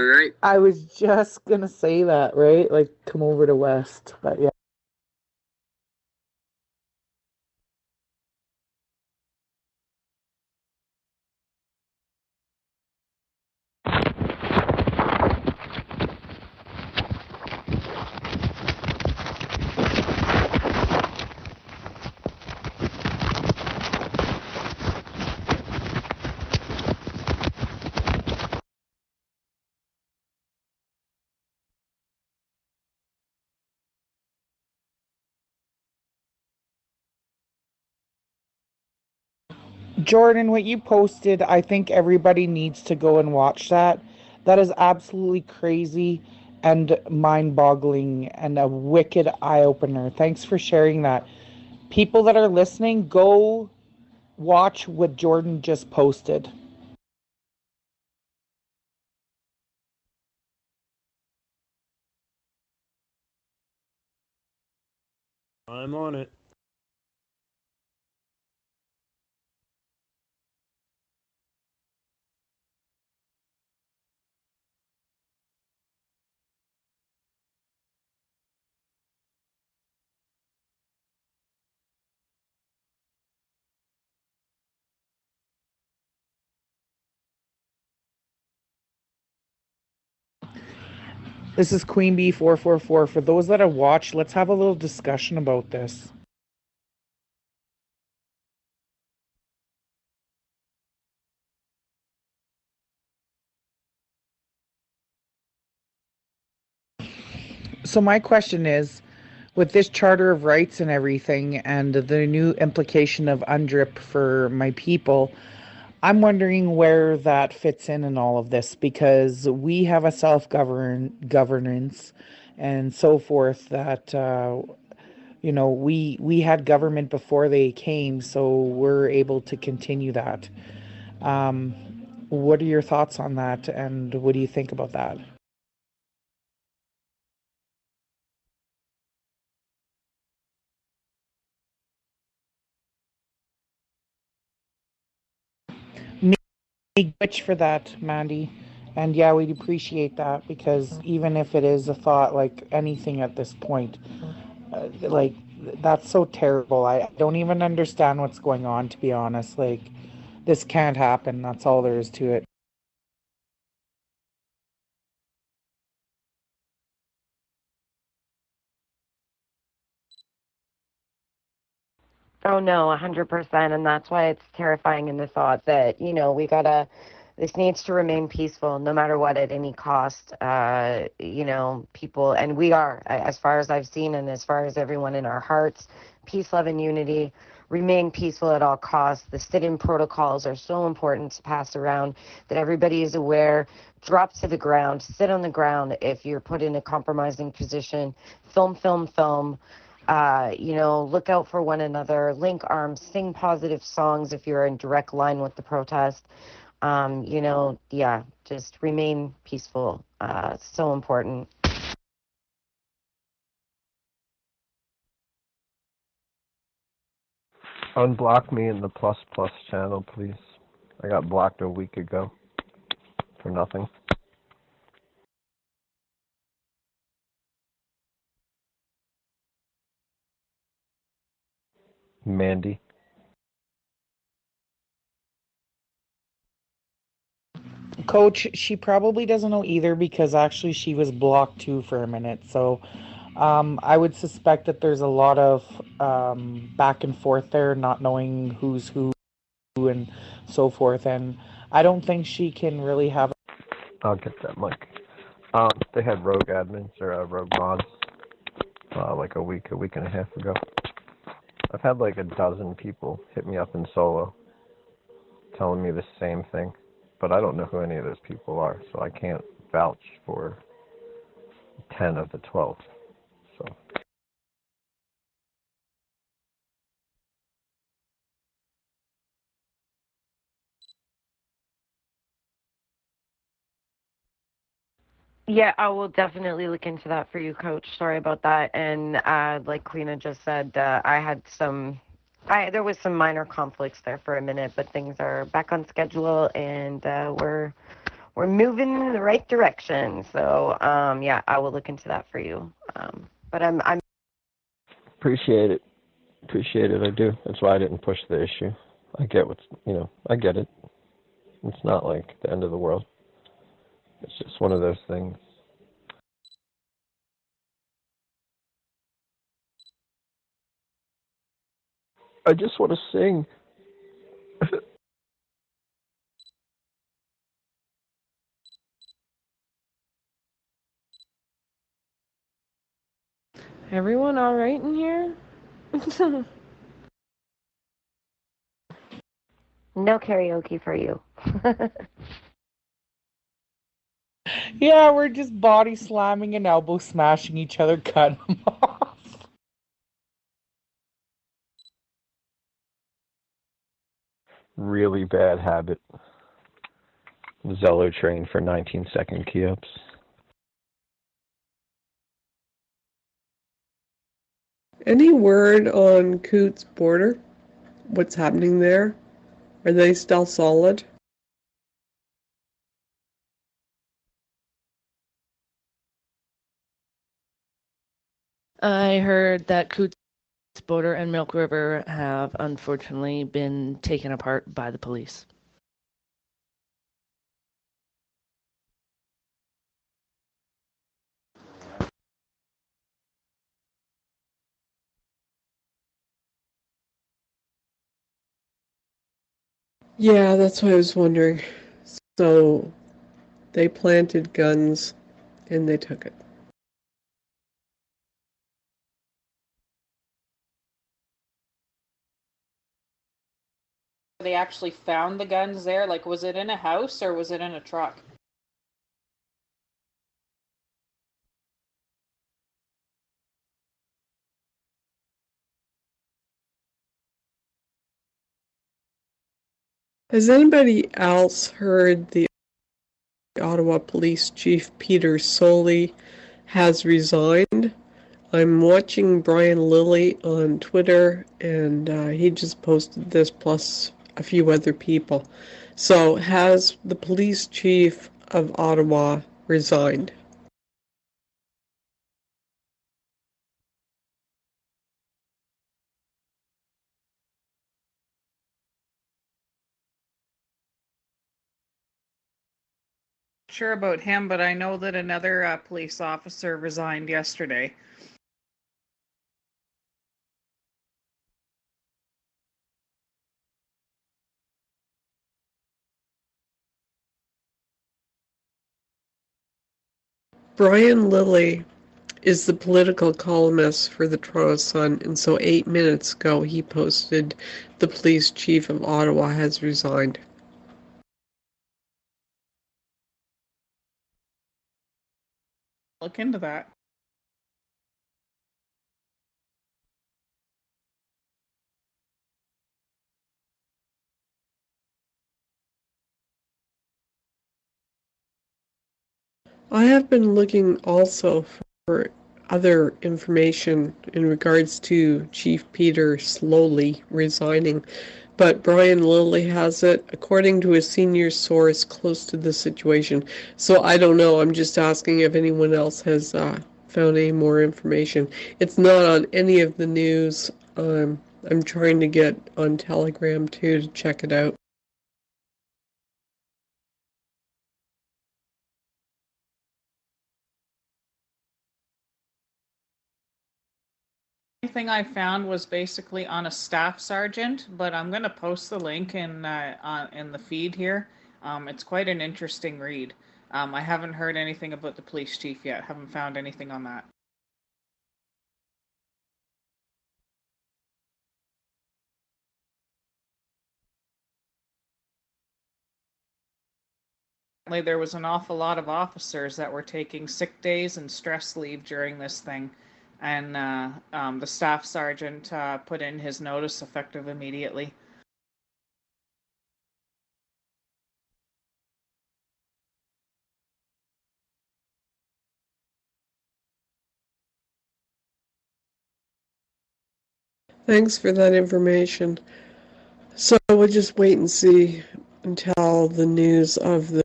Right? I was just gonna say that, right? Like, come over to West, but yeah. Jordan, what you posted, I think everybody needs to go and watch that. That is absolutely crazy and mind boggling and a wicked eye opener. Thanks for sharing that. People that are listening, go watch what Jordan just posted. I'm on it. This is Queen Bee 444. For those that have watched, let's have a little discussion about this. So my question is, with this Charter of Rights and everything, and the new implication of UNDRIP for my people, I'm wondering where that fits in all of this because we have a governance and so forth that we had government before they came, so we're able to continue that. Um, what are your thoughts on that, and what do you think about that? Much for that, Mandy. And yeah, we'd appreciate that because even if it is a thought like anything at this point, like that's so terrible. I don't even understand what's going on, to be honest. Like, this can't happen. That's all there is to it. Oh no, 100%. And that's why it's terrifying in the thought that, this needs to remain peaceful no matter what at any cost. People, and we are, as far as I've seen and as far as everyone in our hearts, peace, love, and unity. Remain peaceful at all costs. The sit in protocols are so important to pass around that everybody is aware. Drop to the ground, sit on the ground if you're put in a compromising position. Film, film, film. Look out for one another, link arms, sing positive songs if you're in direct line with the protest. Yeah, just remain peaceful. So important. Unblock me in the plus plus channel, please. I got blocked a week ago for nothing. Mandy. Coach, she probably doesn't know either because actually she was blocked too for a minute. So I would suspect that there's a lot of back and forth there, not knowing who's who and so forth. And I don't think she can really have. I'll get that mic. They had rogue admins or rogue mods like a week and a half ago. I've had like a dozen people hit me up in solo telling me the same thing, but I don't know who any of those people are, so I can't vouch for 10 of the 12. So Yeah, I will definitely look into that for you, Coach. Sorry about that. And like Lena just said, there was some minor conflicts there for a minute, but things are back on schedule, and we're we're moving in the right direction. So yeah, I will look into that for you. But I'm Appreciate it. Appreciate it. I do. That's why I didn't push the issue. I get I get it. It's not like the end of the world. It's just one of those things. I just want to sing. Everyone all right in here? no karaoke for you. Yeah, we're just body slamming and elbow smashing each other, cut them off. Really bad habit. Zello train for 19-second key-ups. Any word on Coots border? What's happening there? Are they still solid? I heard that Coots Border and Milk River have unfortunately been taken apart by the police. Yeah, that's what I was wondering. So they planted guns and they took it. They actually found the guns there? Like, was it in a house or was it in a truck? Has anybody else heard the Ottawa Police Chief Peter Soley has resigned? I'm watching Brian Lilly on Twitter, and he just posted this plus a few other people. So, has the police chief of Ottawa resigned? Sure about him, but I know that another police officer resigned yesterday. Brian Lilly is the political columnist for the Toronto Sun, and so 8 minutes ago he posted the police chief of Ottawa has resigned. Look into that. I have been looking also for other information in regards to Chief Peter slowly resigning, but Brian Lilly has it according to a senior source close to the situation. So I don't know. I'm just asking if anyone else has found any more information. It's not on any of the news. I'm trying to get on Telegram too to check it out. The only thing I found was basically on a staff sergeant, but I'm going to post the link in the feed here. It's quite an interesting read. I haven't heard anything about the police chief yet. Haven't found anything on that. There was an awful lot of officers that were taking sick days and stress leave during this thing, and the staff sergeant put in his notice effective immediately. Thanks for that information. So we'll just wait and see until the news of the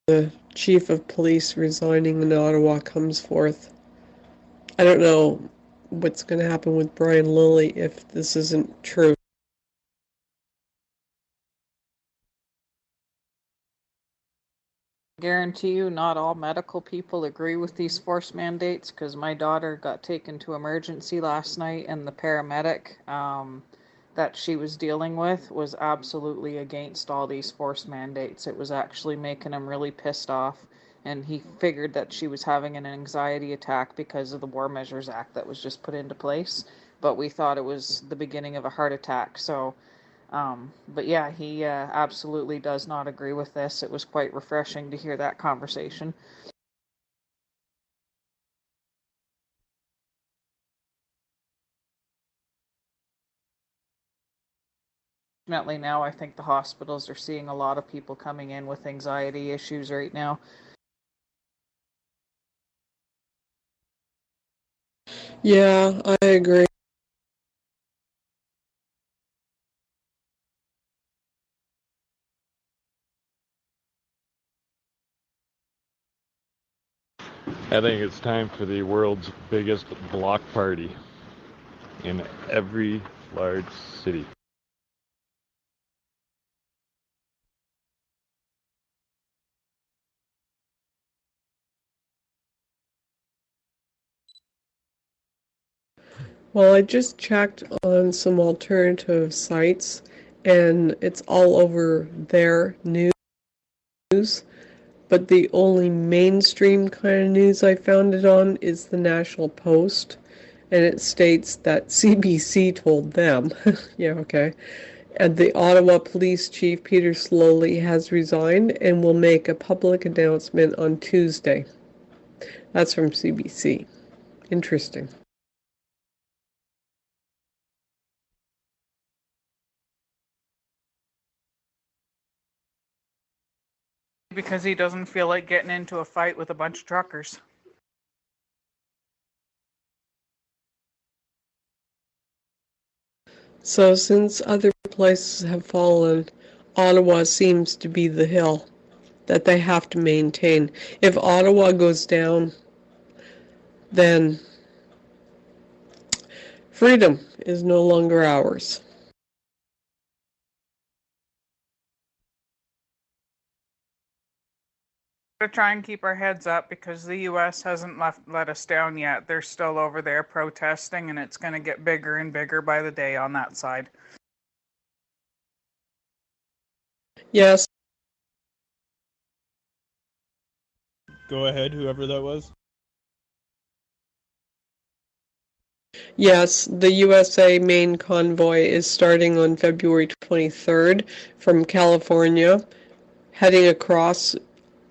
the chief of police resigning in Ottawa comes forth. I don't know what's going to happen with Brian Lilly if this isn't true. Guarantee you not all medical people agree with these force mandates, because my daughter got taken to emergency last night and the paramedic that she was dealing with was absolutely against all these force mandates. It was actually making him really pissed off, and he figured that she was having an anxiety attack because of the War Measures Act that was just put into place, but we thought it was the beginning of a heart attack. So but yeah, he absolutely does not agree with this. It was quite refreshing to hear that conversation. Definitely now, I think the hospitals are seeing a lot of people coming in with anxiety issues right now. Yeah, I agree. I think it's time for the world's biggest block party in every large city. Well, I just checked on some alternative sites, and it's all over their news, but the only mainstream kind of news I found it on is the National Post, and it states that CBC told them, yeah, okay, and the Ottawa Police Chief Peter Slowly has resigned and will make a public announcement on Tuesday. That's from CBC. Interesting. Because he doesn't feel like getting into a fight with a bunch of truckers. So since other places have fallen, Ottawa seems to be the hill that they have to maintain. If Ottawa goes down, then freedom is no longer ours. To try and keep our heads up, because the U.S. hasn't let us down yet. They're still over there protesting, and it's going to get bigger and bigger by the day on that side. Yes. Go ahead, whoever that was. Yes, the USA main convoy is starting on February 23rd from California, heading across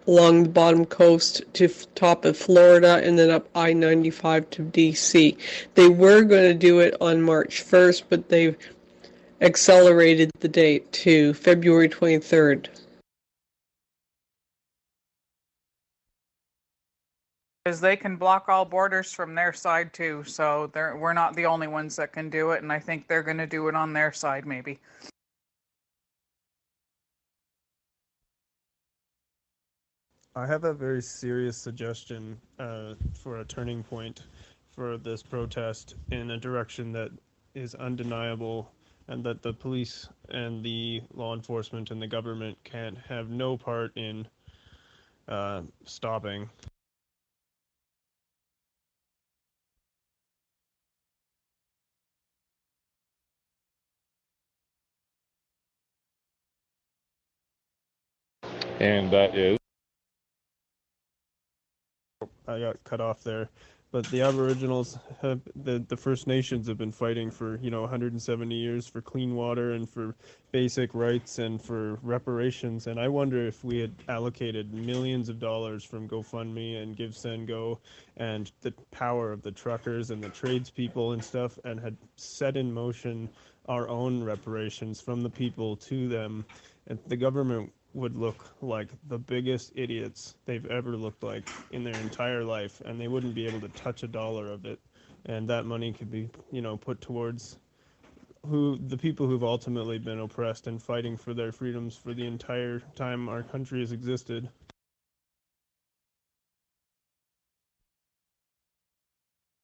along the bottom coast to top of Florida and then up I-95 to DC. They were going to do it on March 1st, but they've accelerated the date to February 23rd. Because they can block all borders from their side too, so we're not the only ones that can do it, and I think they're going to do it on their side maybe. I have a very serious suggestion for a turning point for this protest in a direction that is undeniable, and that the police and the law enforcement and the government can have no part in stopping. And that is? I got cut off there. But the Aboriginals have the First Nations have been fighting for 170 years for clean water and for basic rights and for reparations. And I wonder if we had allocated millions of dollars from GoFundMe and Give Send Go and the power of the truckers and the tradespeople and stuff, and had set in motion our own reparations from the people to them, and the government would look like the biggest idiots they've ever looked like in their entire life, and they wouldn't be able to touch a dollar of it, and that money could be put towards the people who've ultimately been oppressed and fighting for their freedoms for the entire time our country has existed.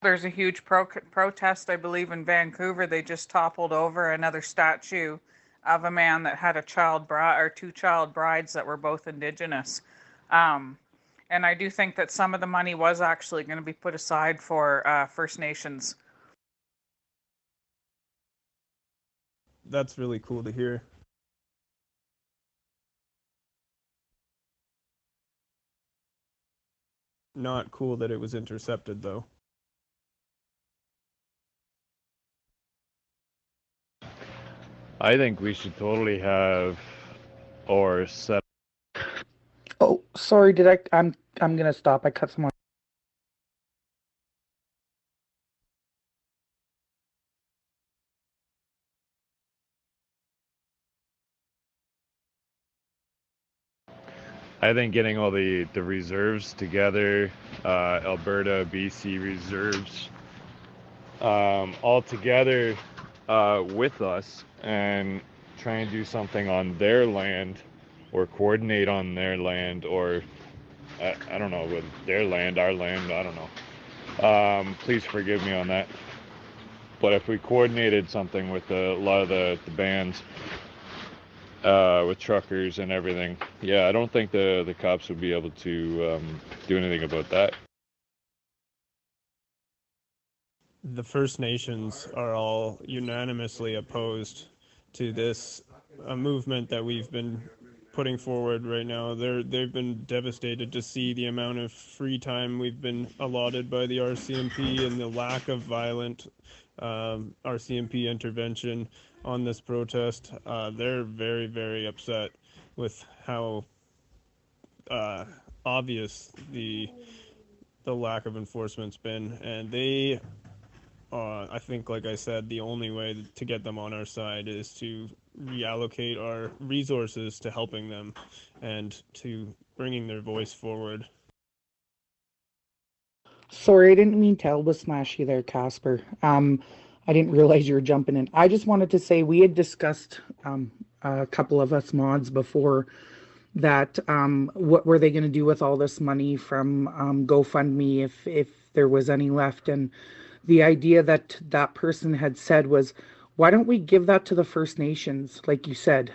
There's a huge protest, I believe, in Vancouver. They just toppled over another statue of a man that had a two child brides that were both Indigenous. And I do think that some of the money was actually going to be put aside for First Nations. That's really cool to hear. Not cool that it was intercepted, though. I think we should totally have or set. Oh, sorry, I'm gonna stop. I cut someone. I think getting all the reserves together, Alberta, BC reserves, all together with us and try and do something on their land or coordinate on their land, or I don't know, with their land, our land, I don't know. Please forgive me on that. But if we coordinated something with a lot of the bands, with truckers and everything, yeah, I don't think the cops would be able to do anything about that. The First Nations are all unanimously opposed to this movement that we've been putting forward right now. They've been devastated to see the amount of free time we've been allotted by the RCMP and the lack of violent RCMP intervention on this protest. They're very, very upset with how obvious the lack of enforcement's been, and they I think, like I said, the only way to get them on our side is to reallocate our resources to helping them and to bringing their voice forward. Sorry, I didn't mean to elbow smash you there, Casper. I didn't realize you were jumping in. I just wanted to say we had discussed, a couple of us mods before, that what were they going to do with all this money from GoFundMe if there was any left, and the idea that that person had said was, why don't we give that to the First Nations, like you said,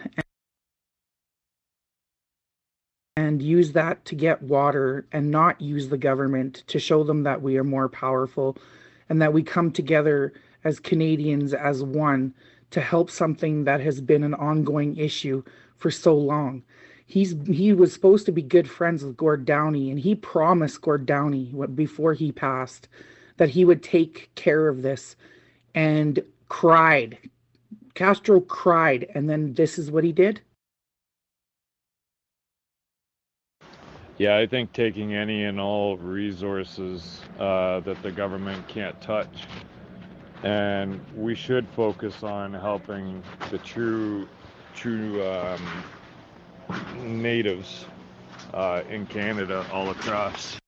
and use that to get water and not use the government to show them that we are more powerful and that we come together as Canadians as one to help something that has been an ongoing issue for so long. He was supposed to be good friends with Gord Downie, and he promised Gord Downie before he passed that he would take care of this, and cried. Castro cried, and then this is what he did. Yeah, I think taking any and all resources that the government can't touch, and we should focus on helping the true natives in Canada all across.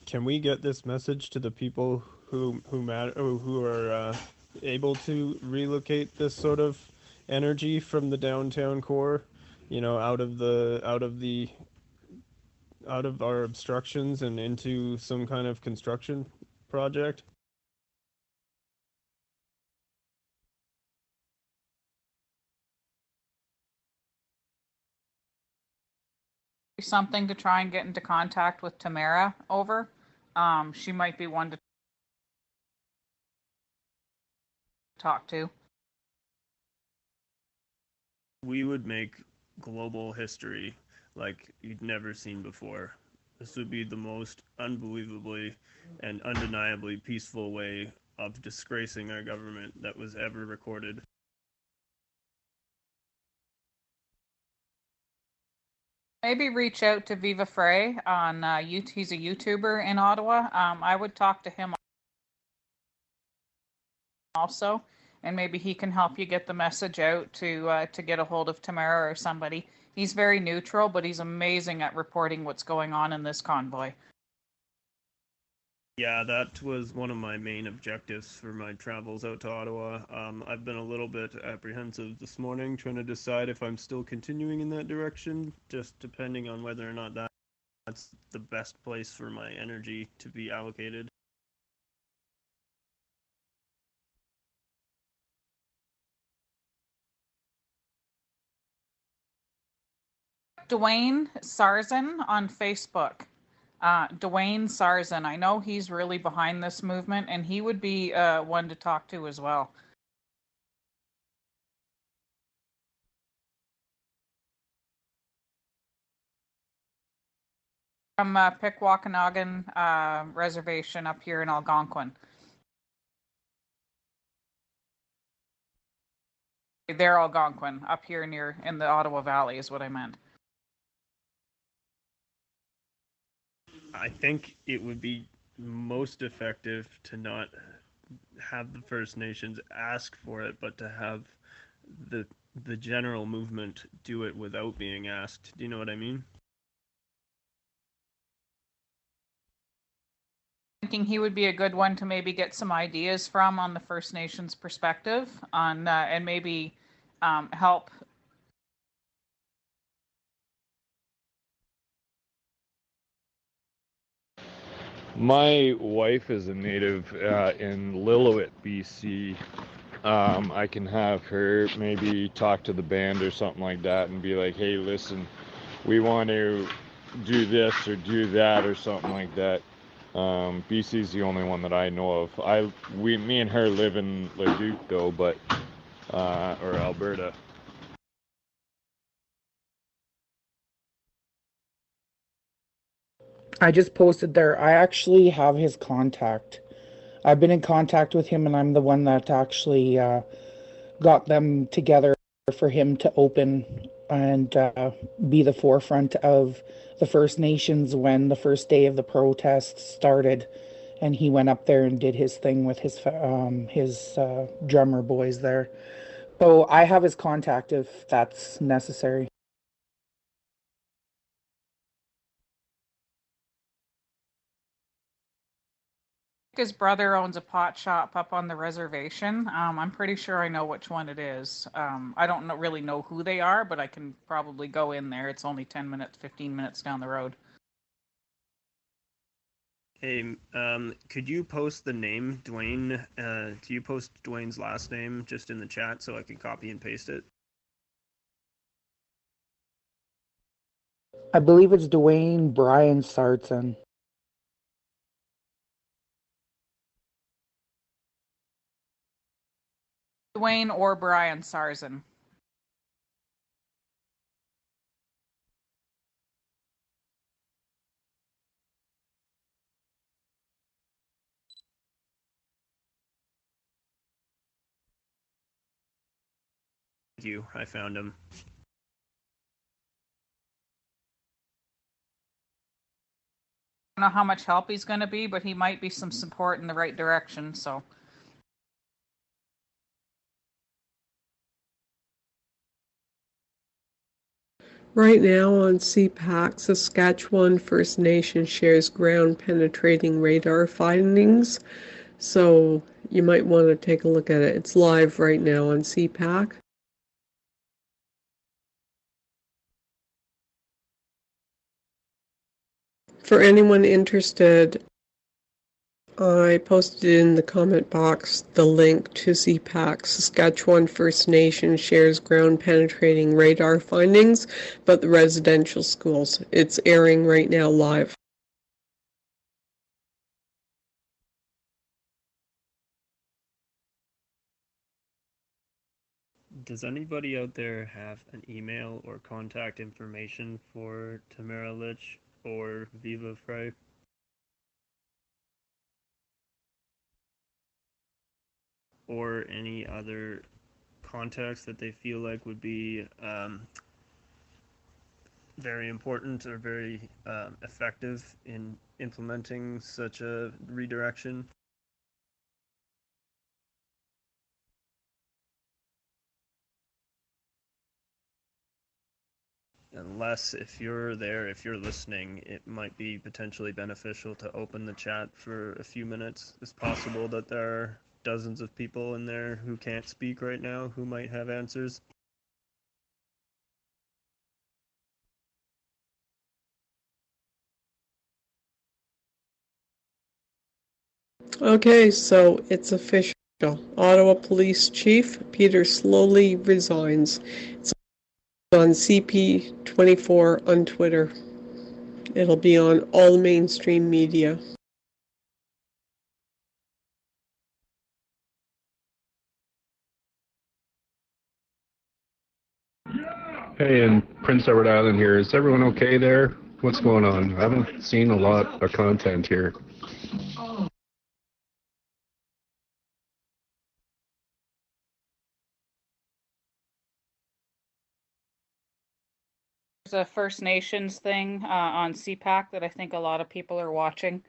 Can we get this message to the people who matter, who are able to relocate this sort of energy from the downtown core, out of our obstructions and into some kind of construction project? Something to try and get into contact with Tamara over. She might be one to talk to. We would make global history like you'd never seen before. This would be the most unbelievably and undeniably peaceful way of disgracing our government that was ever recorded. Maybe reach out to Viva Frey on he's a YouTuber in Ottawa. I would talk to him also, and maybe he can help you get the message out to get a hold of Tamara or somebody. He's very neutral, but he's amazing at reporting what's going on in this convoy. Yeah, that was one of my main objectives for my travels out to Ottawa. I've been a little bit apprehensive this morning, trying to decide if I'm still continuing in that direction, just depending on whether or not that that's the best place for my energy to be allocated. Dwayne Sarzan on Facebook. Dwayne Sarzan. I know he's really behind this movement, and he would be one to talk to as well. From Pikwakanagan Reservation up here in Algonquin. They're Algonquin, up here near in the Ottawa Valley is what I meant. I think it would be most effective to not have the First Nations ask for it, but to have the general movement do it without being asked. Do you know what I mean? Thinking he would be a good one to maybe get some ideas from on the First Nations perspective on and maybe help. My wife is a native in Lillooet, BC. I can have her maybe talk to the band or something like that and be like, hey, listen, we want to do this or do that or something like that. BC's the only one that I know of. Me and her live in Leduc though, but or Alberta. I just posted there. I actually have his contact. I've been in contact with him, and I'm the one that actually got them together for him to open and be the forefront of the First Nations when the first day of the protest started. And he went up there and did his thing with his drummer boys there. So I have his contact if that's necessary. His brother owns a pot shop up on the reservation. I'm pretty sure I know which one it is. I don't really know who they are, but I can probably go in there. It's only 10 minutes, 15 minutes down the road. Hey, could you post the name, Dwayne? Do you post Dwayne's last name just in the chat so I can copy and paste it? I believe it's Dwayne Brian Sartson. Dwayne or Brian Sarzan. Thank you. I found him. I don't know how much help he's going to be, but he might be some support in the right direction. So. Right now on CPAC, Saskatchewan First Nation shares ground penetrating radar findings. So you might want to take a look at it. It's live right now on CPAC. For anyone interested, I posted in the comment box the link to CPAC. Saskatchewan First Nation shares ground penetrating radar findings, but the residential schools. It's airing right now live. Does anybody out there have an email or contact information for Tamara Lich or Viva Frey? Or any other contacts that they feel like would be very important or very effective in implementing such a redirection? Unless if you're there, if you're listening, it might be potentially beneficial to open the chat for a few minutes. It's possible that there are dozens of people in there who can't speak right now who might have answers. Okay, so it's official. Ottawa Police Chief Peter Slowly resigns. It's on CP24 on Twitter. It'll be on all mainstream media. Hey, in Prince Edward Island here. Is everyone okay there? What's going on? I haven't seen a lot of content here. There's a First Nations thing on CPAC that I think a lot of people are watching.